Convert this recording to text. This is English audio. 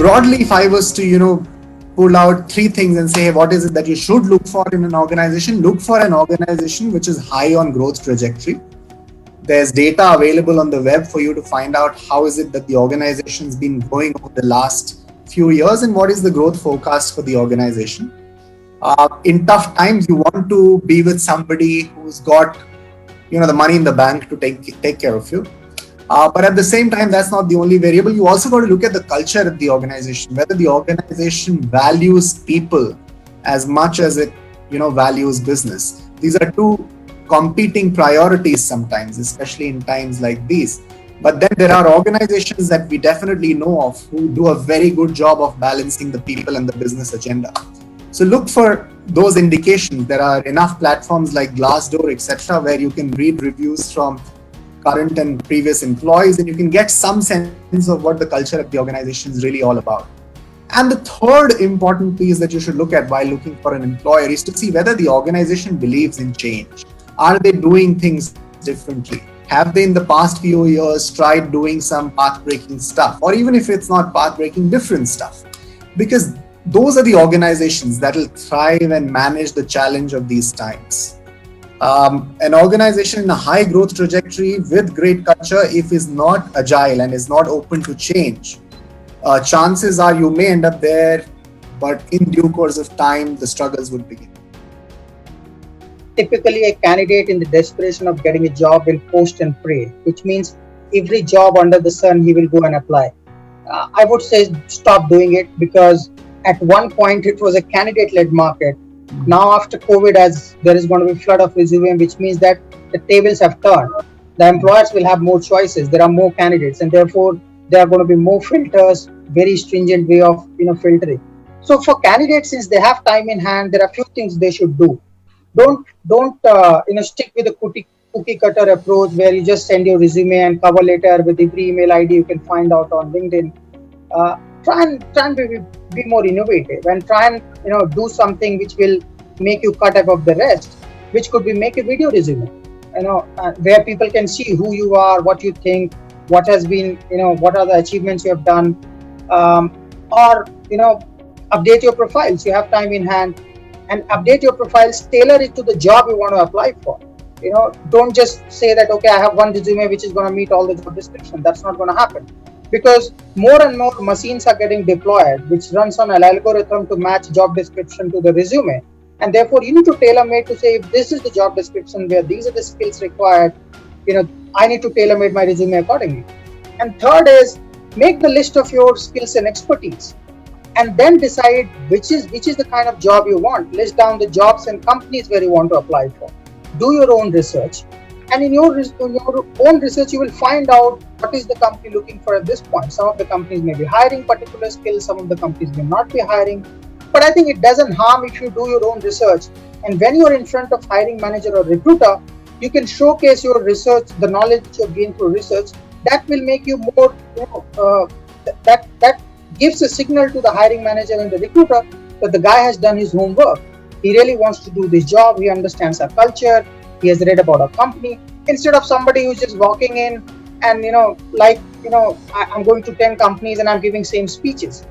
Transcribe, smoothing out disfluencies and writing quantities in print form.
broadly, if I was to, pull out three things and say, hey, what is it that you should look for in an organization? Look for an organization which is high on growth trajectory. There's data available on the web for you to find out how is it that the organization's been growing over the last few years and what is the growth forecast for the organization. In tough times, you want to be with somebody who's got, the money in the bank to take care of you. But at the same time, that's not the only variable. You also got to look at the culture of the organization, whether the organization values people as much as it, values business. These are two competing priorities sometimes, especially in times like these. But then there are organizations that we definitely know of who do a very good job of balancing the people and the business agenda. So look for those indications. There are enough platforms like Glassdoor, etc., where you can read reviews from current and previous employees, and you can get some sense of what the culture of the organization is really all about. And the third important piece that you should look at while looking for an employer is to see whether the organization believes in change. Are they doing things differently? Have they in the past few years tried doing some path-breaking stuff? Or even if it's not path-breaking, different stuff? Because those are the organizations that will thrive and manage the challenge of these times. An organization in a high growth trajectory with great culture, if is not agile and is not open to change, chances are you may end up there, but in due course of time, the struggles would begin. Typically, a candidate in the desperation of getting a job will post and pray, which means every job under the sun he will go and apply. I would say stop doing it, because at one point it was a candidate-led market. Now after COVID, as there is going to be a flood of resume, which means that the tables have turned. The employers will have more choices. There are more candidates, and therefore there are going to be more filters, very stringent way of filtering. So for candidates, since they have time in hand, there are few things they should do. Don't stick with the cookie cutter approach where you just send your resume and cover letter with every email ID you can find out on LinkedIn. Try and be more innovative, and try and do something which will make you cut above the rest, which could be make a video resume, where people can see who you are, what you think, what has been, what are the achievements you have done, or update your profiles. You have time in hand, and update your profiles, tailor it to the job you want to apply for. Don't just say that, okay, I have one resume which is going to meet all the job description. That's not going to happen, because more and more machines are getting deployed, which runs on an algorithm to match job description to the resume. And therefore, you need to tailor-made to say, if this is the job description where these are the skills required, I need to tailor-made my resume accordingly. And third is, make the list of your skills and expertise, and then decide which is the kind of job you want. List down the jobs and companies where you want to apply for. Do your own research. And in your own research, you will find out what is the company looking for at this point. Some of the companies may be hiring particular skills, some of the companies may not be hiring. But I think it doesn't harm if you do your own research. And when you're in front of hiring manager or recruiter, you can showcase your research, the knowledge that you've gained through research. That will make you more, that gives a signal to the hiring manager and the recruiter that the guy has done his homework. He really wants to do this job. He understands our culture. He has read about our company, instead of somebody who's just walking in and I'm going to 10 companies and I'm giving same speeches.